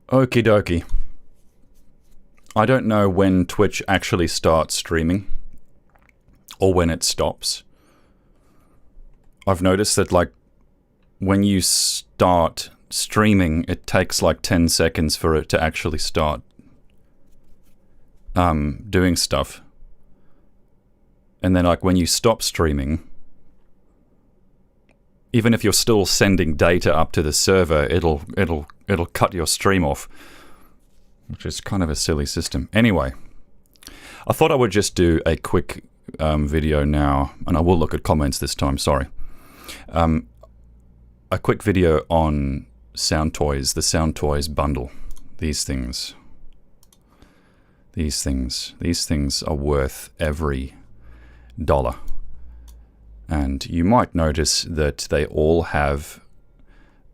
Okie dokie. I don't know when Twitch actually starts streaming or when it stops. I've noticed that, like, when you start streaming, it takes like 10 seconds for it to actually start doing stuff. And then, like, when you stop streaming, even if you're still sending data up to the server, it'll cut your stream off, which is kind of a silly system. Anyway, I thought I would just do a quick video now, and I will look at comments this time, sorry. A quick video on SoundToys, the SoundToys bundle. These things are worth every dollar. And you might notice that they all have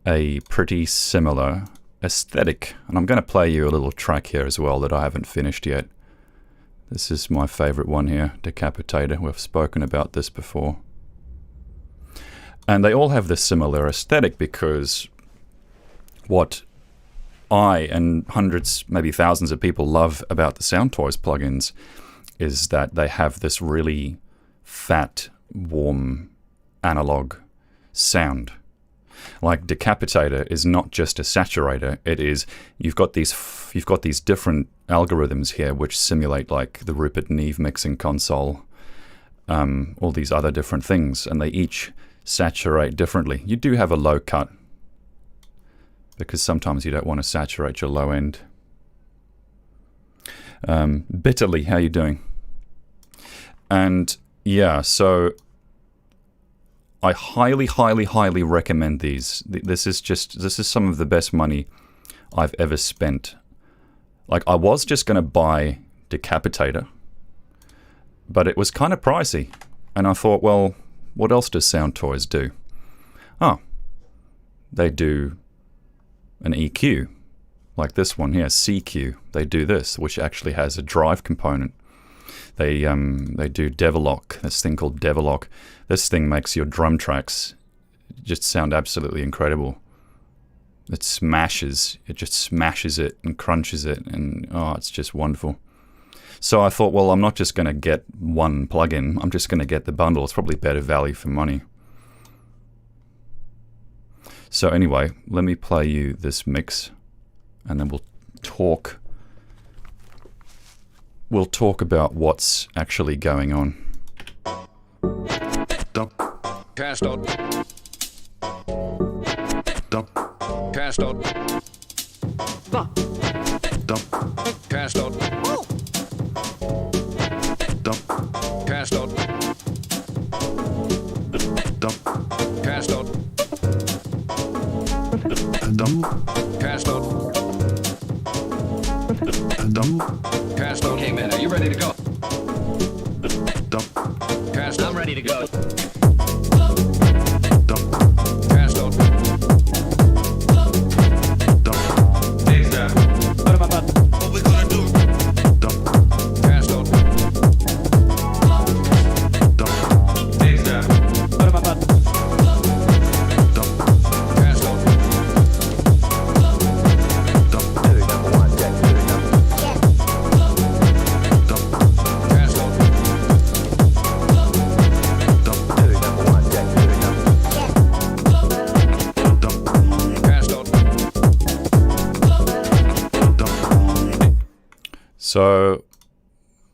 a pretty similar aesthetic. And I'm going to play you a little track here as well that I haven't finished yet. This is my favorite one here, Decapitator. We've spoken about this before. And they all have this similar aesthetic because what I and hundreds, maybe thousands of people love about the SoundToys plugins is that they have this really fat, warm, analog sound. Like Decapitator is not just a saturator, it is, you've got these different algorithms here which simulate like the Rupert Neve mixing console, all these other different things, and they each saturate differently. You do have a low cut, because sometimes you don't want to saturate your low end. Bitterly, how you doing? And yeah, so I highly, highly, highly recommend these. This is some of the best money I've ever spent. Like, I was just going to buy Decapitator, but it was kind of pricey. And I thought, well, what else does SoundToys do? Oh, they do an EQ, like this one here, CQ. They do this, which actually has a drive component. They do Devlock, this thing called Devlock. This thing makes your drum tracks just sound absolutely incredible. It just smashes it and crunches it, and oh, it's just wonderful. So I thought, well, I'm not just going to get one plugin, I'm just going to get the bundle. It's probably better value for money. So anyway, let me play you this mix, and then we'll talk about what's actually going on. Cast on. Cast on. Cast on. Cast on. Cast on. Cast on. Cast on. Okay, man, are you ready to go? Cast on. I'm ready to go. Cast on. What we gonna do? Cast on. So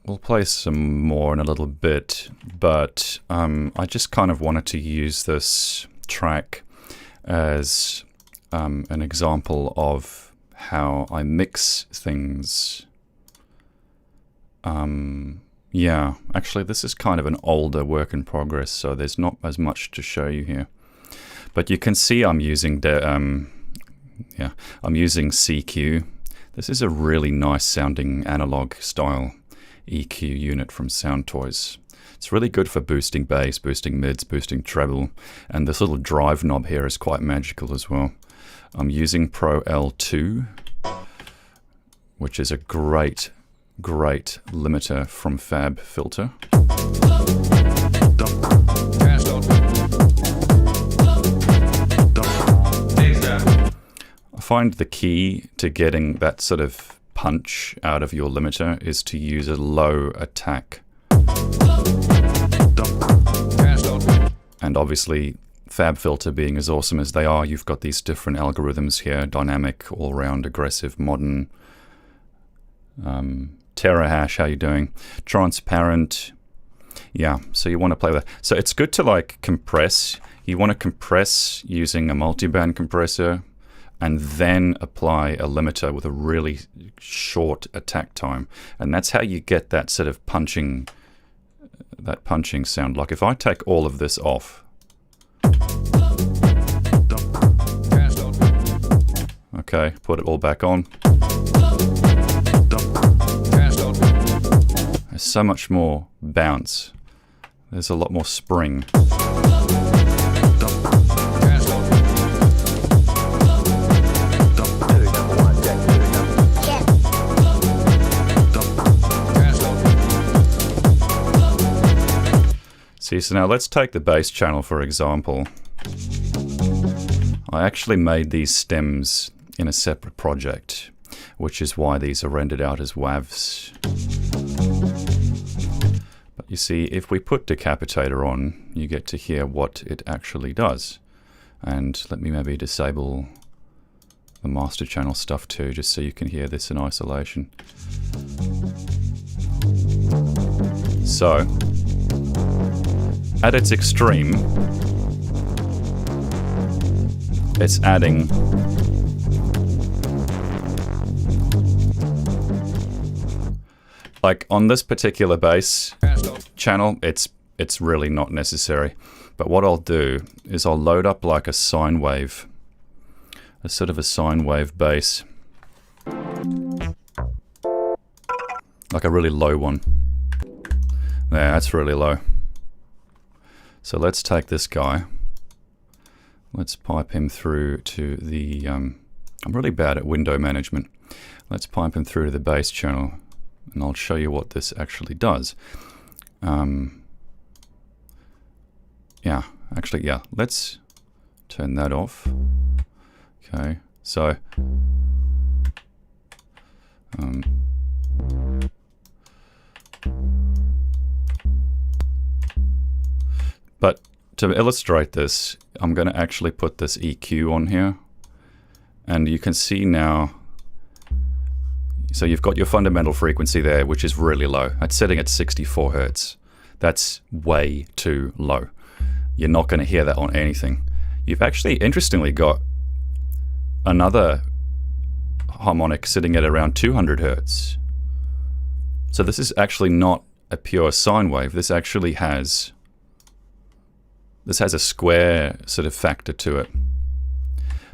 we'll play some more in a little bit, but I just kind of wanted to use this track as an example of how I mix things. Yeah, actually this is kind of an older work in progress, so there's not as much to show you here. But you can see I'm using I'm using CQ. This is a really nice sounding analog style EQ unit from SoundToys. It's really good for boosting bass, boosting mids, boosting treble, and this little drive knob here is quite magical as well. I'm using Pro L2, which is a great limiter from Fab Filter. I find the key to getting that sort of punch out of your limiter is to use a low attack. And obviously, FabFilter being as awesome as they are, you've got these different algorithms here: dynamic, all-round, aggressive, modern, terahash, how you doing? Transparent. Yeah, so you want to play with that. So it's good to like compress. You want to compress using a multiband compressor and then apply a limiter with a really short attack time. And that's how you get that sort of punching sound. Like if I take all of this off. Okay, put it all back on. There's so much more bounce. There's a lot more spring. See, so now let's take the bass channel for example. I actually made these stems in a separate project, which is why these are rendered out as WAVs. But you see, if we put Decapitator on, you get to hear what it actually does. And let me maybe disable the master channel stuff too, just so you can hear this in isolation. So, at its extreme, it's adding like on this particular bass channel, it's really not necessary. But what I'll do is I'll load up like a sine wave, a sort of a sine wave bass, like a really low one. Yeah, that's really low. So let's take this guy. Let's pipe him through to the... I'm really bad at window management. Let's pipe him through to the bass channel, and I'll show you what this actually does. Yeah, actually, yeah. Let's turn that off. Okay, so... but to illustrate this, I'm going to actually put this EQ on here. And you can see now, so you've got your fundamental frequency there, which is really low. It's setting at 64 Hertz. That's way too low. You're not going to hear that on anything. You've actually, interestingly, got another harmonic sitting at around 200 Hertz. So this is actually not a pure sine wave. This actually has... this has a square sort of factor to it.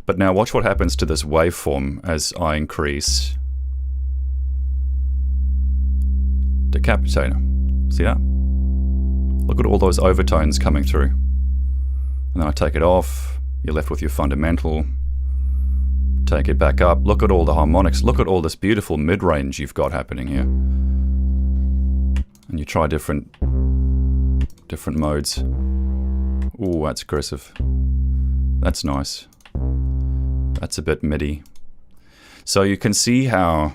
But now watch what happens to this waveform as I increase Decapitator. See that? Look at all those overtones coming through. And then I take it off, you're left with your fundamental. Take it back up, look at all the harmonics, look at all this beautiful mid-range you've got happening here. And you try different modes. Ooh, that's aggressive. That's nice. That's a bit MIDI. So you can see how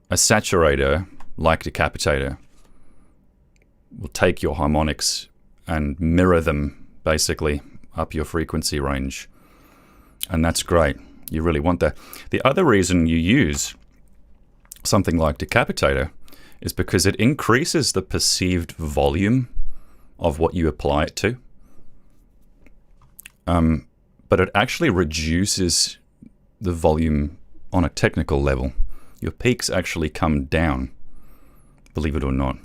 a saturator, like Decapitator, will take your harmonics and mirror them, basically, up your frequency range. And that's great. You really want that. The other reason you use something like Decapitator is because it increases the perceived volume of what you apply it to. But it actually reduces the volume on a technical level. Your peaks actually come down, believe it or not.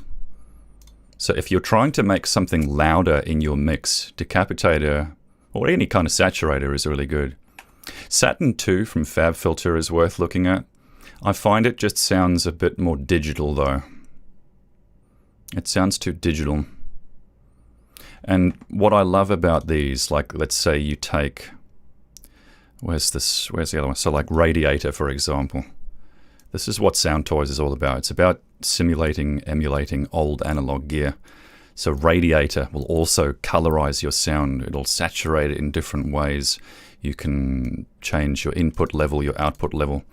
So if you're trying to make something louder in your mix, Decapitator or any kind of saturator is really good. Saturn 2 from FabFilter is worth looking at. I find it just sounds a bit more digital though. It sounds too digital. And what I love about these, like let's say you take, where's the other one? So like Radiator, for example. This is what SoundToys is all about. It's about simulating, emulating old analog gear. So Radiator will also colorize your sound. It'll saturate it in different ways. You can change your input level, your output level.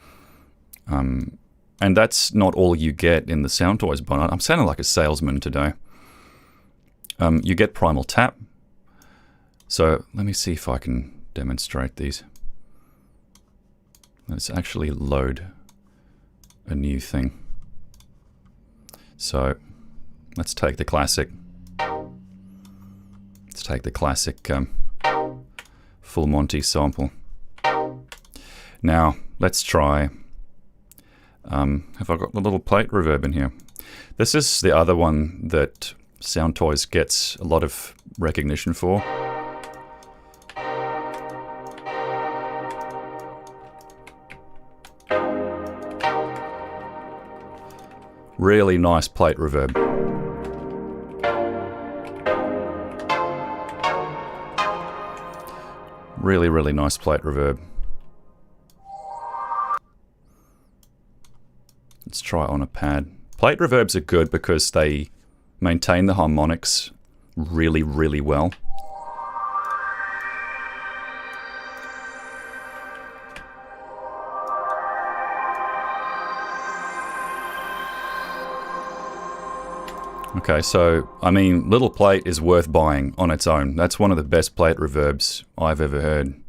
And that's not all you get in the SoundToys bundle. I'm sounding like a salesman today. You get Primal Tap. So let me see if I can demonstrate these. Let's actually load a new thing. So let's take the classic. Let's take the classic Full Monty sample. Now let's try. Have I got the little plate reverb in here? This is the other one that SoundToys gets a lot of recognition for. Really nice plate reverb. Really, really nice plate reverb. Let's try it on a pad. Plate reverbs are good because they maintain the harmonics really, really well. Okay, so, I mean, Little Plate is worth buying on its own. That's one of the best plate reverbs I've ever heard.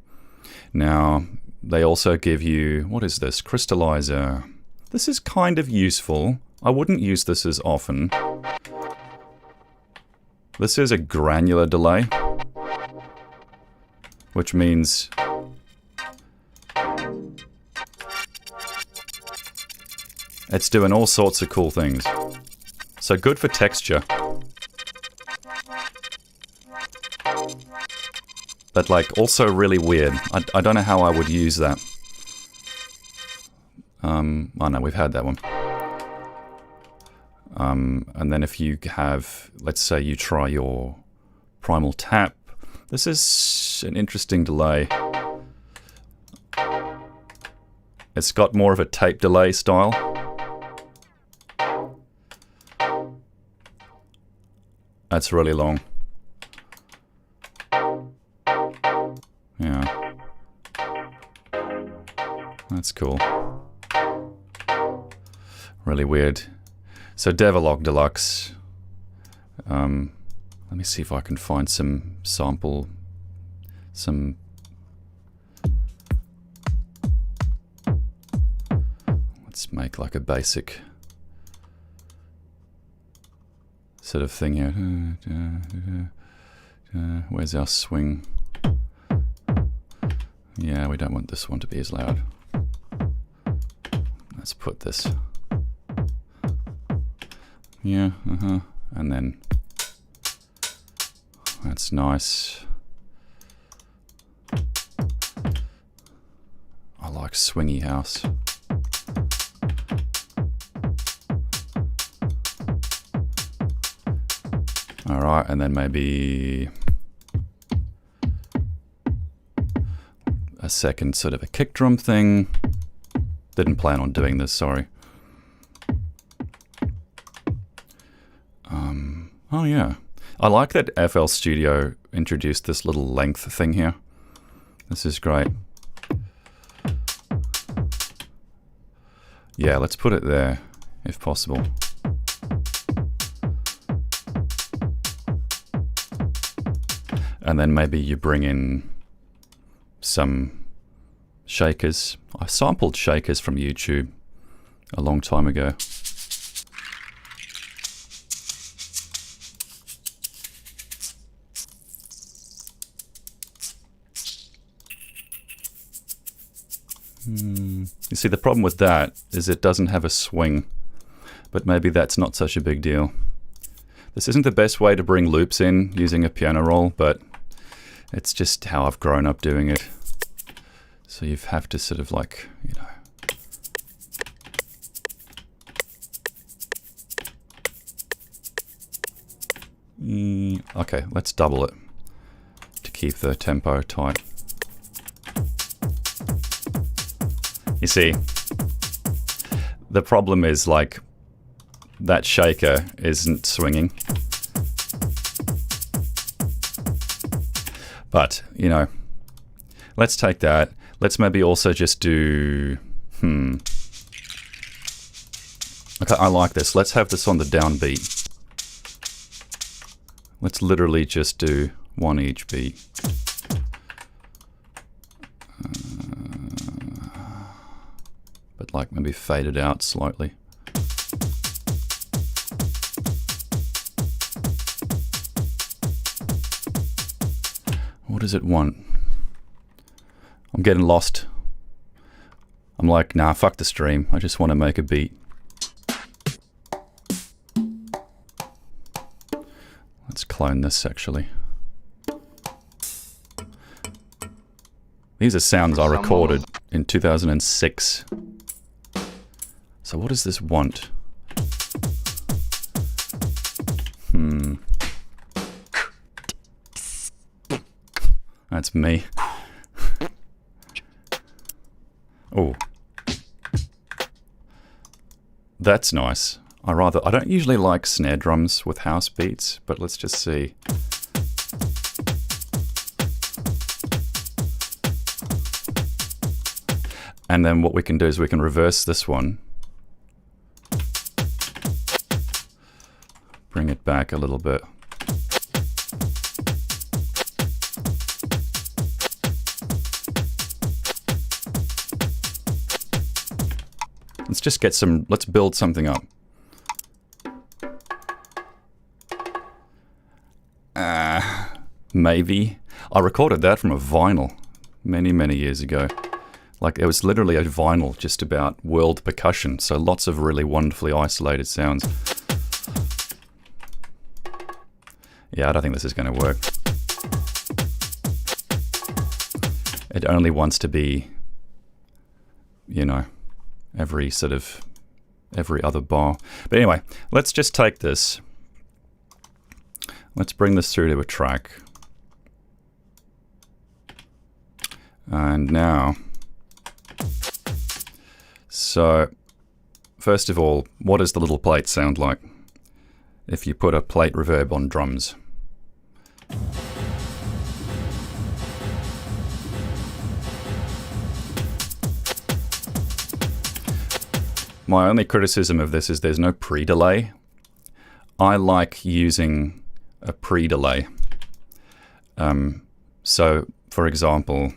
Now, they also give you, what is this? Crystallizer. This is kind of useful. I wouldn't use this as often. This is a granular delay, which means it's doing all sorts of cool things. So good for texture. But like also really weird. I don't know how I would use that. Oh no, we've had that one. And then if you have, let's say you try your Primal Tap. This is an interesting delay. It's got more of a tape delay style. That's really long. Yeah. That's cool. Really weird. So Devilog Deluxe. Let me see if I can find some sample. Let's make like a basic sort of thing here. Where's our swing? Yeah, we don't want this one to be as loud. Let's put this. Yeah, and then that's nice. I like swingy house. Alright, and then maybe a second sort of a kick drum thing. Didn't plan on doing this, sorry. Oh yeah. I like that FL Studio introduced this little length thing here. This is great. Yeah, let's put it there, if possible. And then maybe you bring in some shakers. I sampled shakers from YouTube a long time ago. You see, the problem with that is it doesn't have a swing, but maybe that's not such a big deal. This isn't the best way to bring loops in using a piano roll, but it's just how I've grown up doing it. So you have to sort of like, you know. Okay, let's double it to keep the tempo tight. You see, the problem is like that shaker isn't swinging. But, you know, let's take that. Let's maybe also just do... Okay, I like this. Let's have this on the downbeat. Let's literally just do one each beat. But like maybe fade it out slightly. What does it want? I'm getting lost. I'm like, nah, fuck the stream. I just want to make a beat. Let's clone this actually. These are sounds I recorded in 2006. So what does this want? That's me. Oh. That's nice. I don't usually like snare drums with house beats, but let's just see. And then what we can do is we can reverse this one. Bring it back a little bit. Let's just get some, let's build something up. Maybe. I recorded that from a vinyl many, many years ago. Like, it was literally a vinyl just about world percussion, so lots of really wonderfully isolated sounds. Yeah, I don't think this is going to work. It only wants to be, you know, every other bar. But anyway, let's just take this. Let's bring this through to a track. And now, so first of all, what does the little plate sound like if you put a plate reverb on drums? My only criticism of this is there's no pre-delay. I like using a pre-delay. So, for example,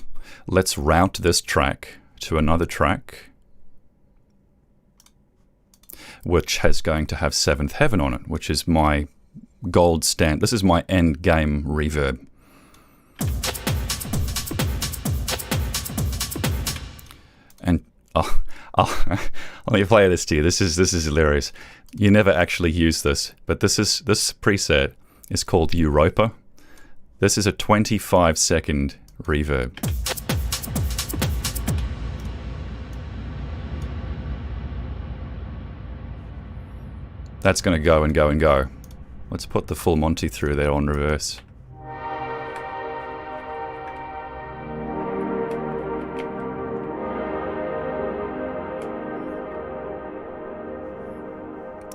let's route this track to another track which is going to have Seventh Heaven on it, which is my gold standard. This is my end game reverb. And let me play this to you. This is hilarious. You never actually use this, but this preset is called Europa. This is a 25-second reverb. That's going to go and go and go. Let's put the full Monty through there on reverse.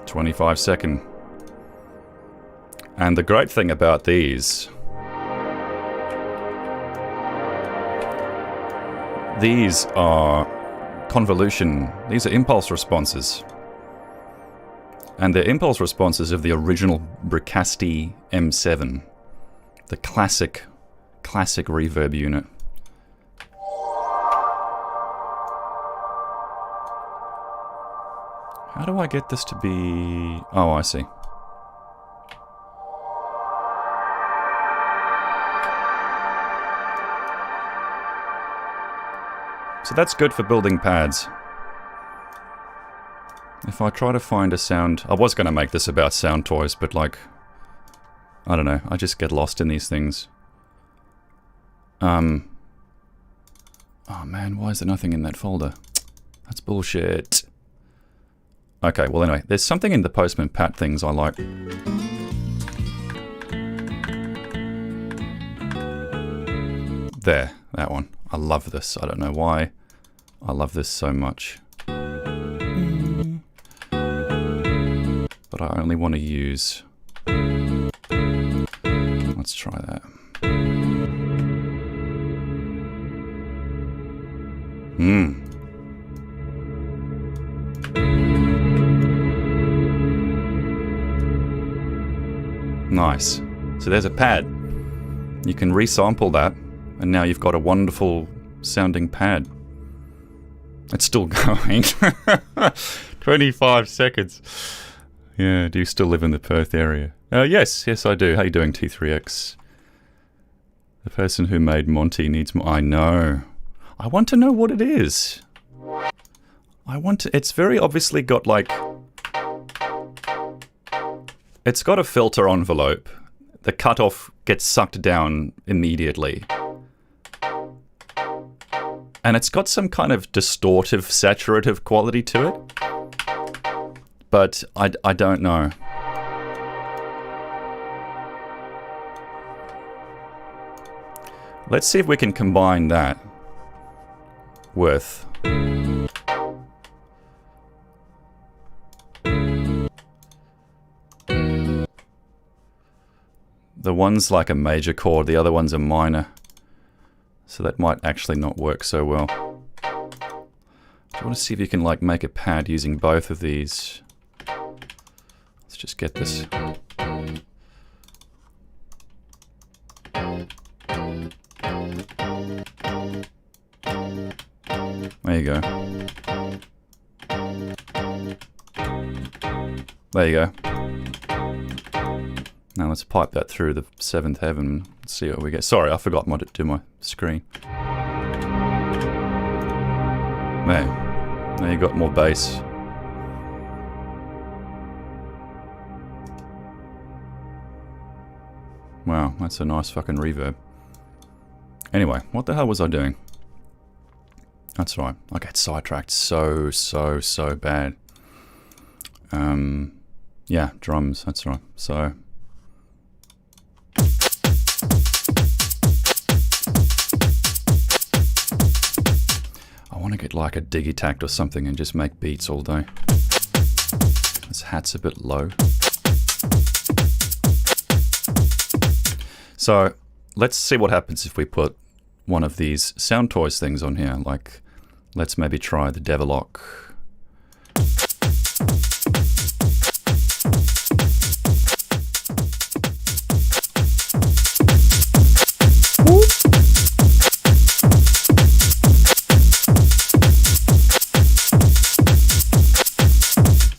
"25-second." And the great thing about these are convolution, these are impulse responses. And they're impulse responses of the original Bricasti M7, the classic reverb unit. How do I get this to be... Oh, I see. So that's good for building pads. If I try to find a sound... I was going to make this about SoundToys, but like... I don't know, I just get lost in these things. Oh man, why is there nothing in that folder? That's bullshit. Okay, well anyway, there's something in the Postman Pat things I like. There, that one. I love this. I don't know why. I love this so much. But I only want to use... Let's try that. Nice. So there's a pad. You can resample that, and now you've got a wonderful sounding pad. It's still going. 25 seconds. Yeah, do you still live in the Perth area? Yes, I do. How you doing, T3X? The person who made Monty needs more. I know. I want to know what it is. It's very obviously got like... It's got a filter envelope. The cutoff gets sucked down immediately. And it's got some kind of distortive, saturative quality to it. But I don't know. Let's see if we can combine that with... The one's like a major chord, the other one's a minor. So that might actually not work so well. I want to see if you can like make a pad using both of these. Let's just get this. There you go. There you go. Now let's pipe that through the 7th heaven and see what we get. Sorry, I forgot what to do my screen. There. Now you got more bass. Wow, that's a nice fucking reverb. Anyway, what the hell was I doing? That's right. I get sidetracked so bad. Yeah, drums, that's right. So... I want to get like a Digitact or something and just make beats all day. This hat's a bit low. So let's see what happens if we put one of these SoundToys things on here. Like, let's maybe try the Devilock.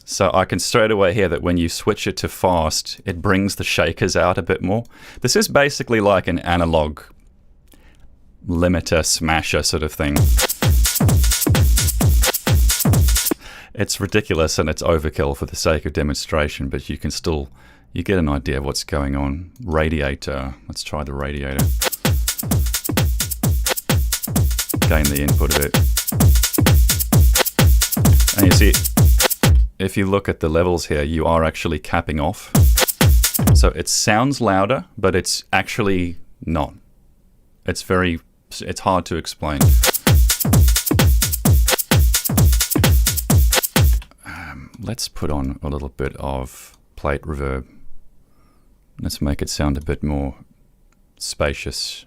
So I can straight away hear that when you switch it to fast, it brings the shakers out a bit more. This is basically like an analog limiter smasher sort of thing. It's ridiculous and it's overkill for the sake of demonstration, but you can still, you get an idea of what's going on. Radiator, let's try the radiator. Gain the input a bit. And you see, if you look at the levels here, you are actually capping off. So it sounds louder, but it's actually not. It's hard to explain. Let's put on a little bit of plate reverb. Let's make it sound a bit more spacious.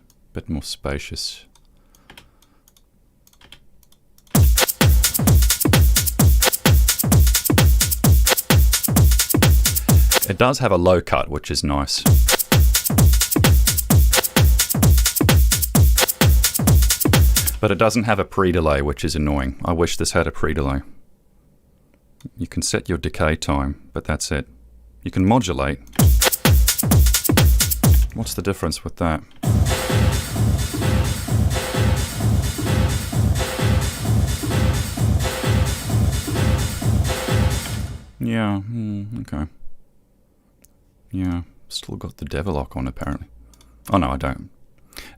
It does have a low cut, which is nice. But it doesn't have a pre-delay, which is annoying. I wish this had a pre-delay. You can set your decay time, but that's it. You can modulate. What's the difference with that? Yeah, okay. Yeah, still got the Devilock on apparently. Oh no, I don't.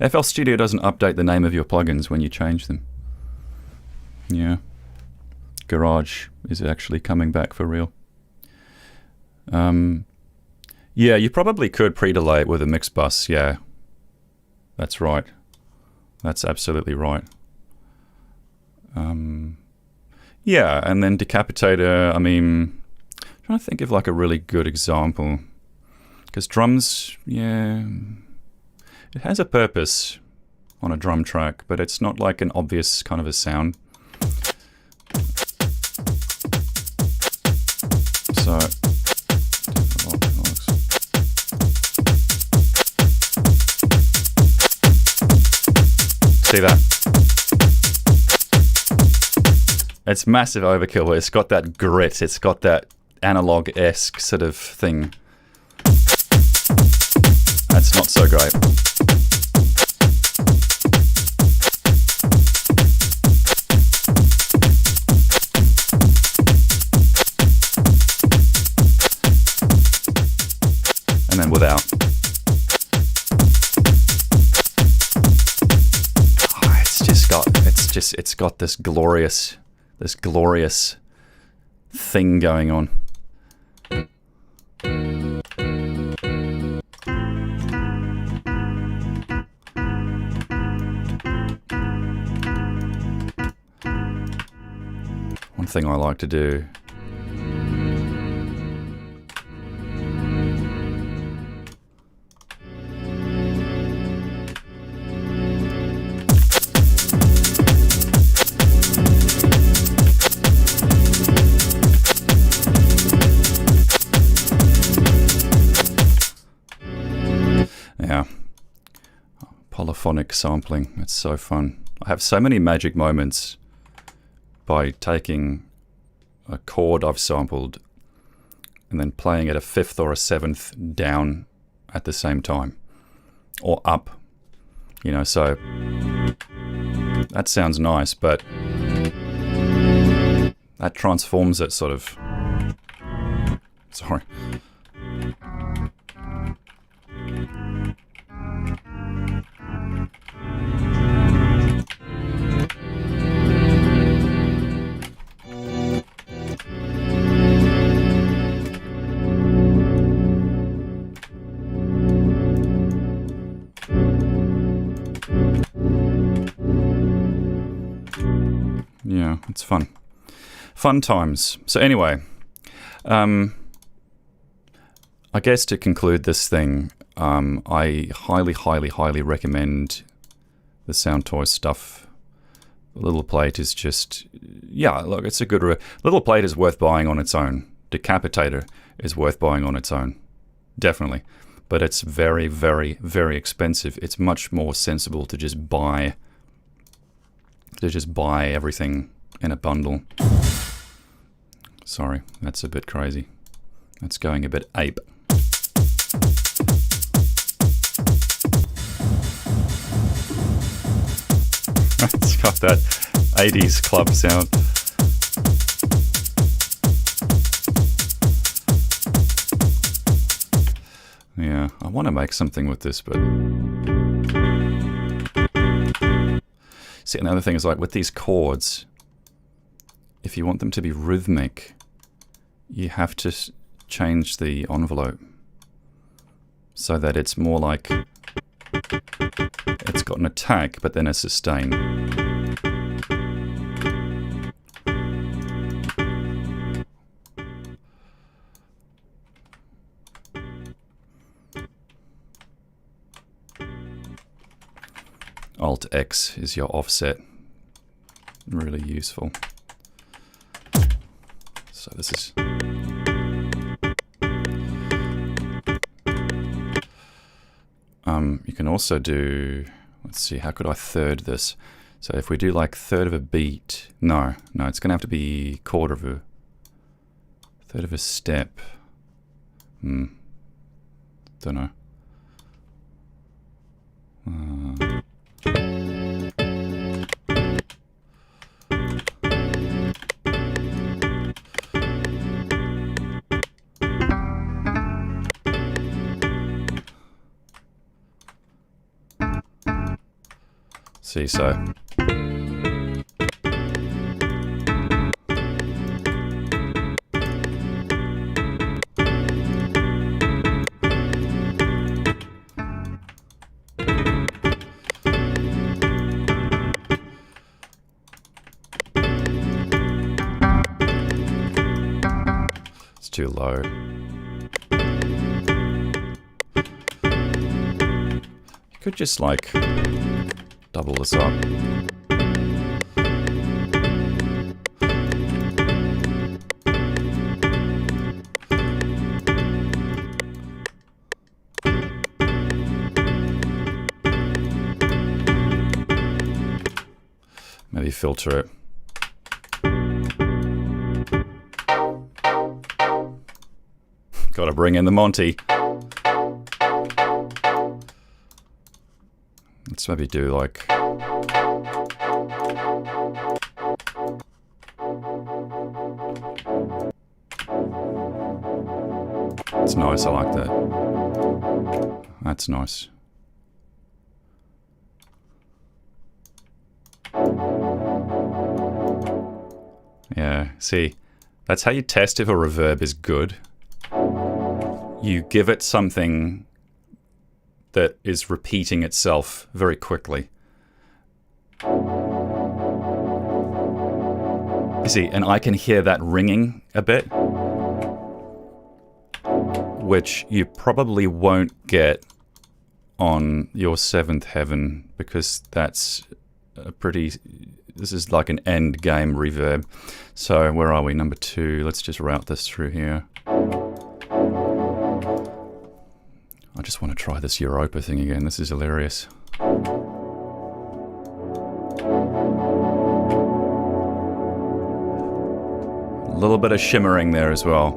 FL Studio doesn't update the name of your plugins when you change them. Yeah. Garage is actually coming back for real. Yeah, you probably could pre-delay it with a mix bus, yeah. That's right. That's absolutely right. Yeah, and then Decapitator, I mean, I'm trying to think of like a really good example. Because drums, yeah, it has a purpose on a drum track, but it's not like an obvious kind of a sound. So, See that? It's massive overkill, but it's got that grit. It's got that analog-esque sort of thing. That's not so great. And then without. Oh, it's got this glorious thing going on. One thing I like to do polyphonic sampling. It's so fun. I have so many magic moments by taking a chord I've sampled and then playing it a fifth or a seventh down at the same time, or up, you know. So that sounds nice, but that transforms it sort of. Sorry. Yeah, it's fun. Fun times. So anyway, I guess to conclude this thing, I highly recommend the SoundToys stuff. The little plate is just, yeah, look, it's a good... Little plate is worth buying on its own. Decapitator is worth buying on its own. Definitely. But it's very expensive. It's much more sensible to just buy everything in a bundle. Sorry, that's a bit crazy. That's going a bit ape. It's got that 80s club sound. Yeah, I want to make something with this, but... See, another thing is, like, with these chords, if you want them to be rhythmic, you have to change the envelope so that it's more like it's got an attack, but then a sustain. Alt X is your offset. Really useful. So this is... you can also do... Let's see, how could I third this? So if we do like third of a beat... No, it's going to have to be quarter of a... Third of a step. Don't know. See, so it's too low. You could just like double this up. maybe filter it. Gotta bring in the Monty. Let's maybe do like... It's nice, I like that. That's nice. Yeah, see, that's how you test if a reverb is good. You give it something that is repeating itself very quickly. You see, and I can hear that ringing a bit, which you probably won't get on your Seventh Heaven, because that's a pretty... This is like an end game reverb. So where are we? Number 2. Let's just route this through here. I just want to try this Europa thing again. This is hilarious. A little bit of shimmering there as well.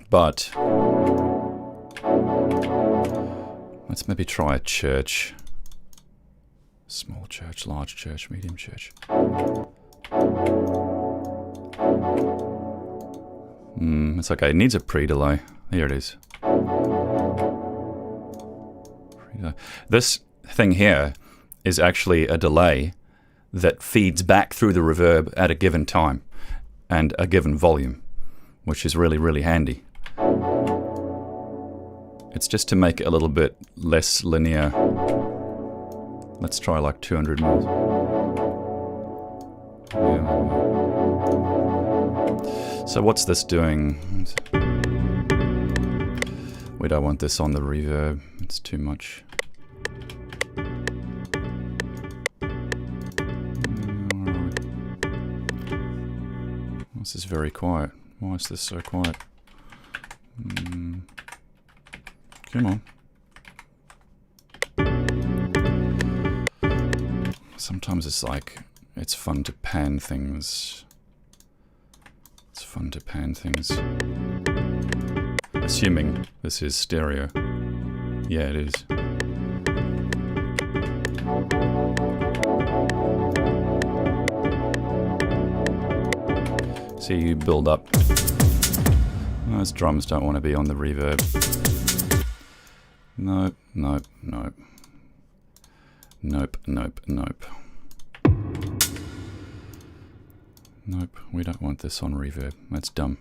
But let's maybe try a church. Small church, large church, medium church. It's okay. It needs a pre-delay. Here it is. This thing here is actually a delay that feeds back through the reverb at a given time and a given volume, which is really, really handy. It's just to make it a little bit less linear. Let's try like 200 mils. Yeah. So what's this doing? We don't want this on the reverb. It's too much. This is very quiet. Why is this so quiet? Come on. Sometimes it's like, it's fun to pan things. It's fun to pan things. Assuming this is stereo. Yeah, it is. See, you build up. Those drums don't want to be on the reverb. Nope, nope, nope. Nope, nope, nope. Nope, we don't want this on reverb. That's dumb.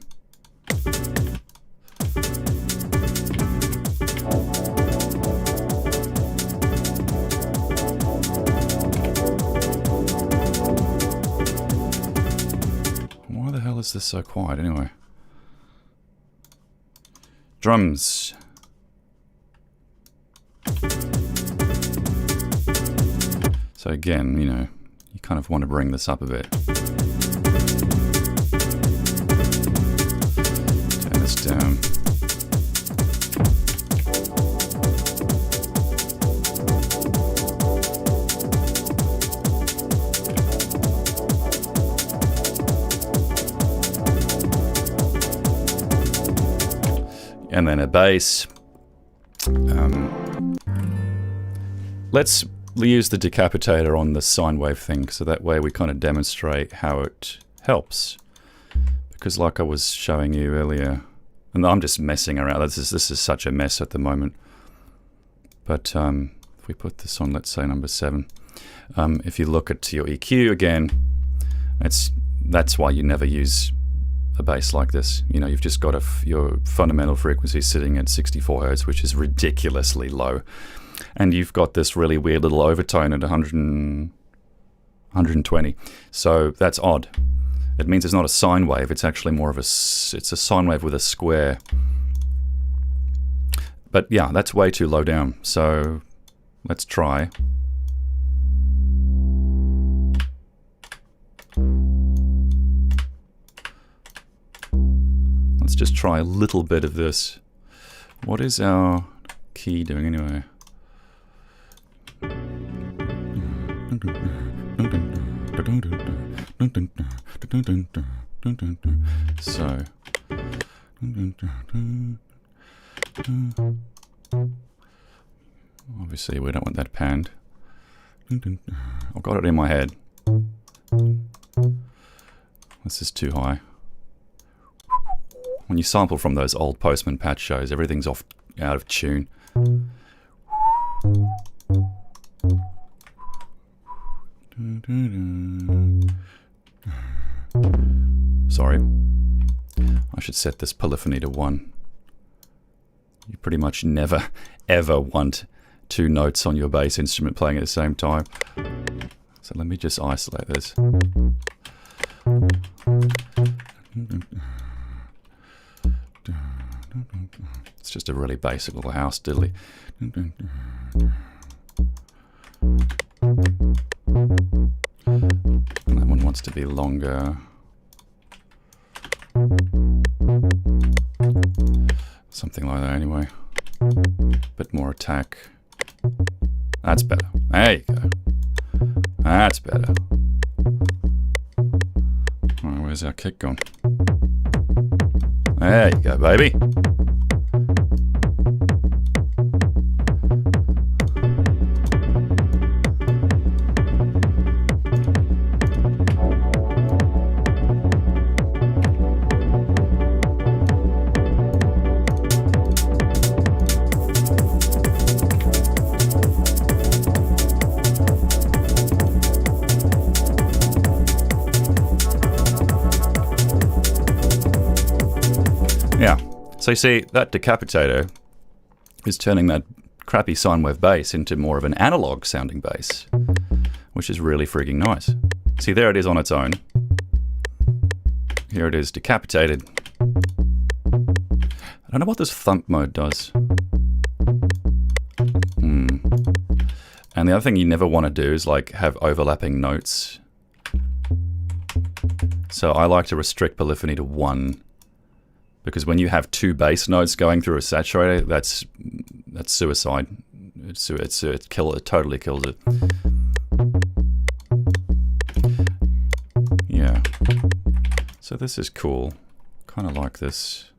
Why the hell is this so quiet anyway? Drums. So again, you know, you kind of want to bring this up a bit. Turn this down. And then a bass. Let's use the decapitator on the sine wave thing, so that way we kind of demonstrate how it helps. Because like I was showing you earlier, and I'm just messing around, this is such a mess at the moment. But if we put this on, let's say number 7, if you look at your EQ again, that's why you never use a bass like this. You know, you've just got your fundamental frequency sitting at 64 Hertz, which is ridiculously low. And you've got this really weird little overtone at 120. So that's odd. It means it's not a sine wave, it's actually more of it's a sine wave with a square. But yeah, that's way too low down. So let's try. Let's just try a little bit of this. What is our key doing anyway? So obviously we don't want that panned. I've got it in my head. This is too high. When you sample from those old Postman Pat shows, everything's off out of tune. Sorry. I should set this polyphony to 1. You pretty much never, ever want 2 notes on your bass instrument playing at the same time. So let me just isolate this. It's just a really basic little house diddly. And that one wants to be longer. Something like that anyway. Bit more attack. That's better. There you go. That's better. Alright, where's our kick gone? There you go, baby. Yeah, so you see, that decapitator is turning that crappy sine wave bass into more of an analog sounding bass, which is really freaking nice. See, there it is on its own. Here it is decapitated. I don't know what this thump mode does. And the other thing you never want to do is like have overlapping notes. So I like to restrict polyphony to 1. Because when you have 2 bass notes going through a saturator, that's suicide. It totally kills it. Yeah. So this is cool. Kind of like this.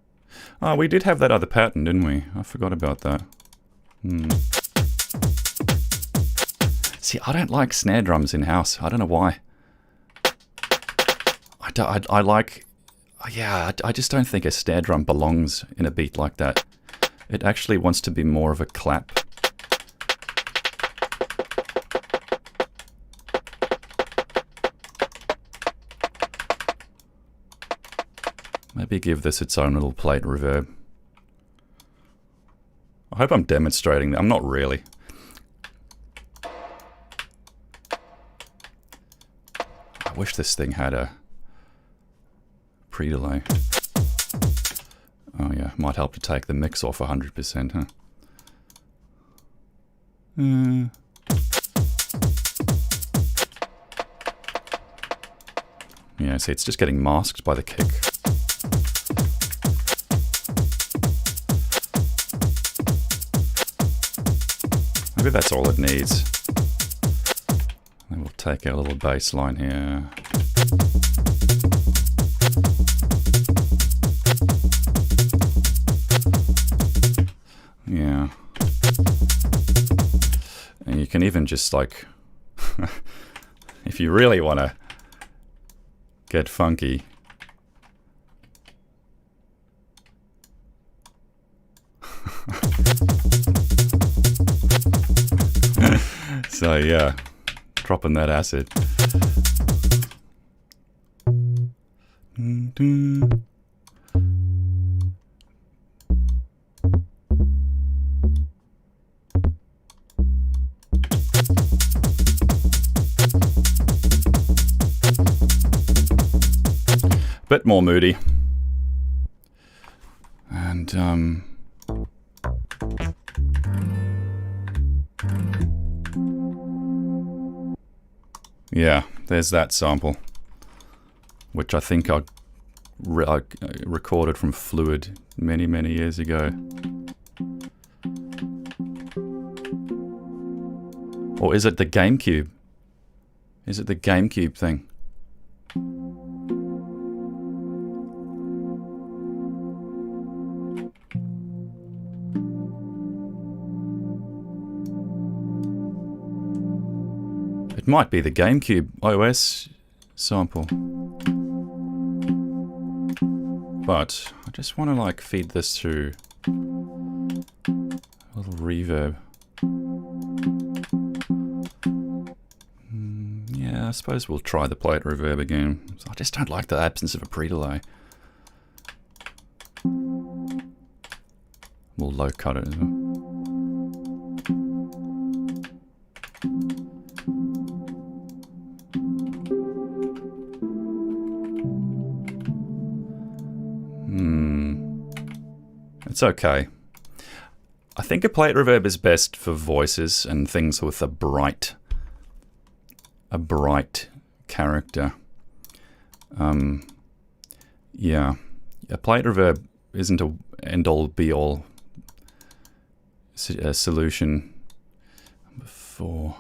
Oh, we did have that other pattern, didn't we? I forgot about that. See, I don't like snare drums in house. I don't know why. I like... Yeah, I just don't think a snare drum belongs in a beat like that. It actually wants to be more of a clap. Maybe give this its own little plate reverb. I hope I'm demonstrating that. I'm not really. I wish this thing had a pre-delay. Oh yeah, might help to take the mix off 100%, huh? Yeah, see, it's just getting masked by the kick. Maybe that's all it needs. Then we'll take our little bass line here. Yeah. And you can even just like, if you really want to get funky, so yeah, dropping that acid. Bit more moody. And yeah, there's that sample, which I think I recorded from Fluid many, many years ago. Or is it the GameCube? Is it the GameCube thing? It might be the GameCube iOS sample. But I just want to like feed this through a little reverb. Yeah, I suppose we'll try the plate reverb again. I just don't like the absence of a pre-delay. We'll low cut it as well. It's okay. I think a plate reverb is best for voices and things with a bright character. Yeah, a plate reverb isn't a end-all be-all solution. Number 4.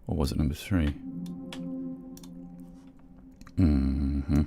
Or was it number 3? Mm-hmm.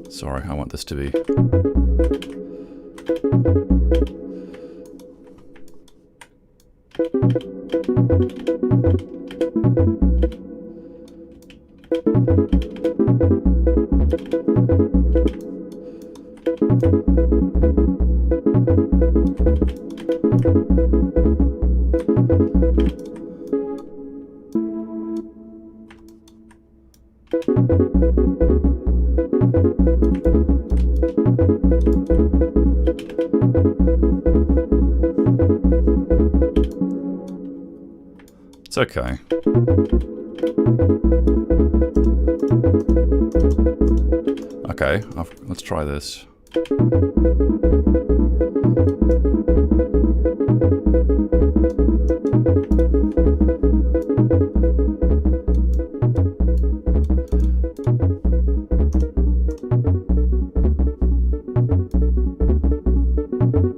Sorry, I want this to be. It's okay. Okay, let's try this.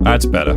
That's better.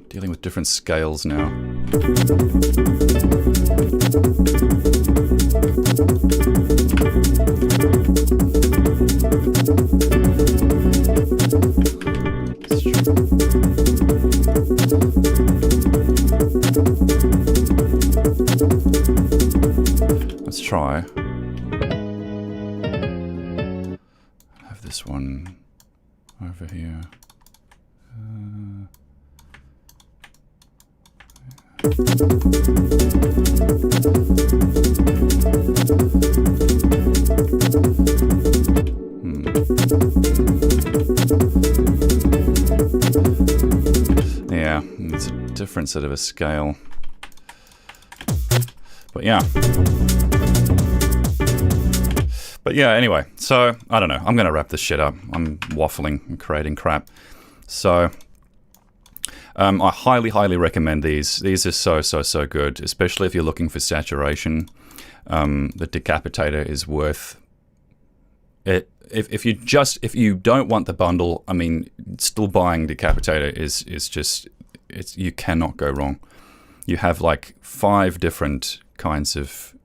Dealing with different scales now. Let's try. I have this one over here. Yeah, it's a different sort of a scale. But yeah. Anyway, so I don't know. I'm going to wrap this shit up. I'm waffling and creating crap. So I highly recommend these. These are so good, especially if you're looking for saturation. the Decapitator is worth it. If you don't want the bundle, I mean, still buying Decapitator is just, you cannot go wrong. You have like 5 different kinds of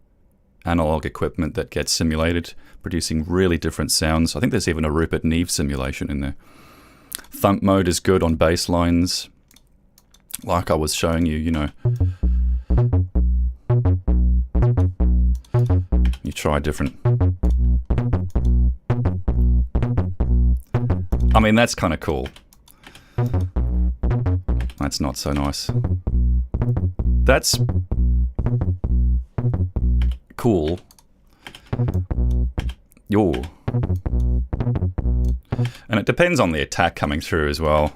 analog equipment that gets simulated, producing really different sounds. I think there's even a Rupert Neve simulation in there. Thump mode is good on bass lines, like I was showing you, you know. You try different. I mean, that's kind of cool. That's not so nice. That's cool. Yo. And it depends on the attack coming through as well.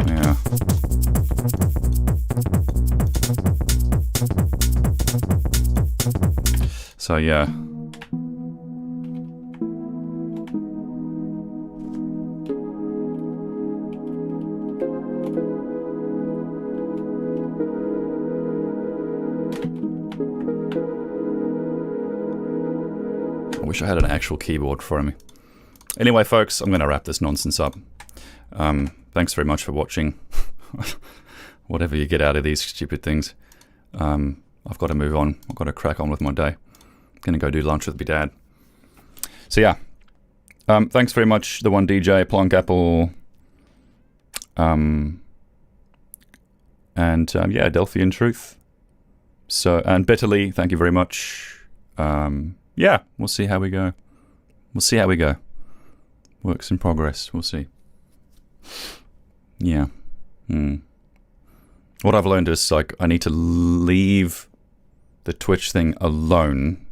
Yeah. So yeah. I wish I had an actual keyboard for me. Anyway, folks, I'm going to wrap this nonsense up. Thanks very much for watching. Whatever you get out of these stupid things. I've got to move on. I've got to crack on with my day. I'm going to go do lunch with my dad. So yeah. Thanks very much, the one DJ, Plonk Apple. And yeah, Delphian Truth. So, and Bitterly, thank you very much. Yeah, we'll see how we go. We'll see how we go. Works in progress. We'll see. Yeah. What I've learned is, like, I need to leave the Twitch thing alone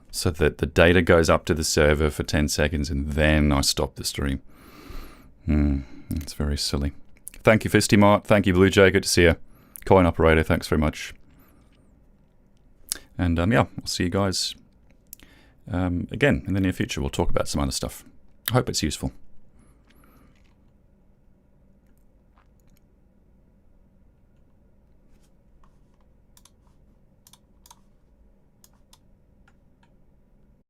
so that the data goes up to the server for 10 seconds and then I stop the stream. It's very silly. Thank you, Fisty Mart. Thank you, Blue Jay. Good to see you. Coin Operator, thanks very much. And yeah, I'll see you guys again in the near future. We'll talk about some other stuff. I hope it's useful.